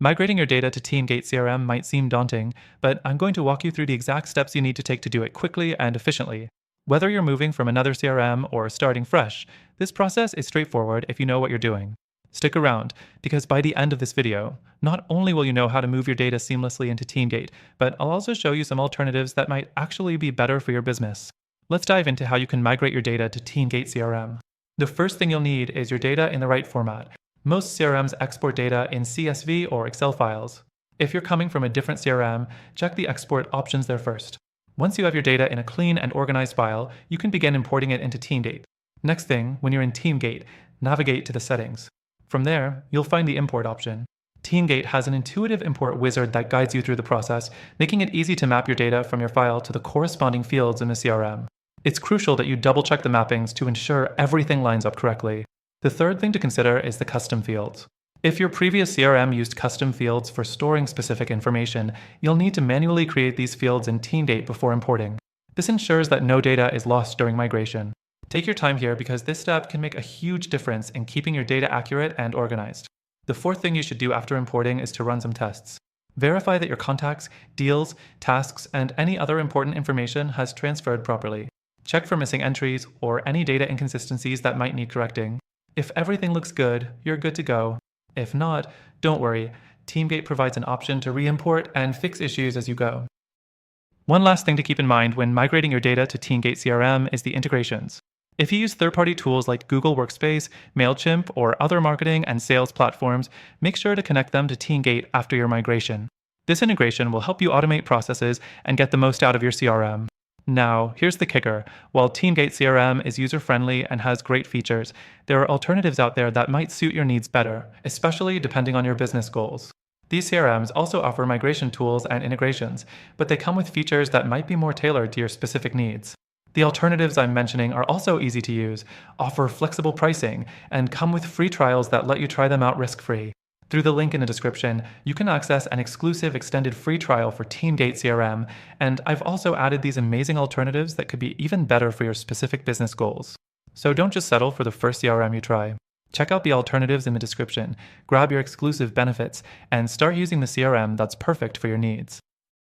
Migrating your data to TeamGate CRM might seem daunting, but I'm going to walk you through the exact steps you need to take to do it quickly and efficiently. Whether you're moving from another CRM or starting fresh, this process is straightforward if you know what you're doing. Stick around, because by the end of this video, not only will you know how to move your data seamlessly into TeamGate, but I'll also show you some alternatives that might actually be better for your business. Let's dive into how you can migrate your data to TeamGate CRM. The first thing you'll need is your data in the right format. Most CRMs export data in CSV or Excel files. If you're coming from a different CRM, check the export options there first. Once you have your data in a clean and organized file, you can begin importing it into TeamGate. Next thing, when you're in TeamGate, navigate to the settings. From there, you'll find the import option. TeamGate has an intuitive import wizard that guides you through the process, making it easy to map your data from your file to the corresponding fields in the CRM. It's crucial that you double-check the mappings to ensure everything lines up correctly. The third thing to consider is the custom fields. If your previous CRM used custom fields for storing specific information, you'll need to manually create these fields in TeamGate before importing. This ensures that no data is lost during migration. Take your time here because this step can make a huge difference in keeping your data accurate and organized. The fourth thing you should do after importing is to run some tests. Verify that your contacts, deals, tasks, and any other important information has transferred properly. Check for missing entries or any data inconsistencies that might need correcting. If everything looks good, you're good to go. If not, don't worry. TeamGate provides an option to re-import and fix issues as you go. One last thing to keep in mind when migrating your data to TeamGate CRM is the integrations. If you use third-party tools like Google Workspace, MailChimp, or other marketing and sales platforms, make sure to connect them to TeamGate after your migration. This integration will help you automate processes and get the most out of your CRM. Now, here's the kicker. While TeamGate CRM is user-friendly and has great features, there are alternatives out there that might suit your needs better, especially depending on your business goals. These CRMs also offer migration tools and integrations, but they come with features that might be more tailored to your specific needs. The alternatives I'm mentioning are also easy to use, offer flexible pricing, and come with free trials that let you try them out risk-free. Through the link in the description, you can access an exclusive extended free trial for TeamGate CRM, and I've also added these amazing alternatives that could be even better for your specific business goals. So don't just settle for the first CRM you try. Check out the alternatives in the description, grab your exclusive benefits, and start using the CRM that's perfect for your needs.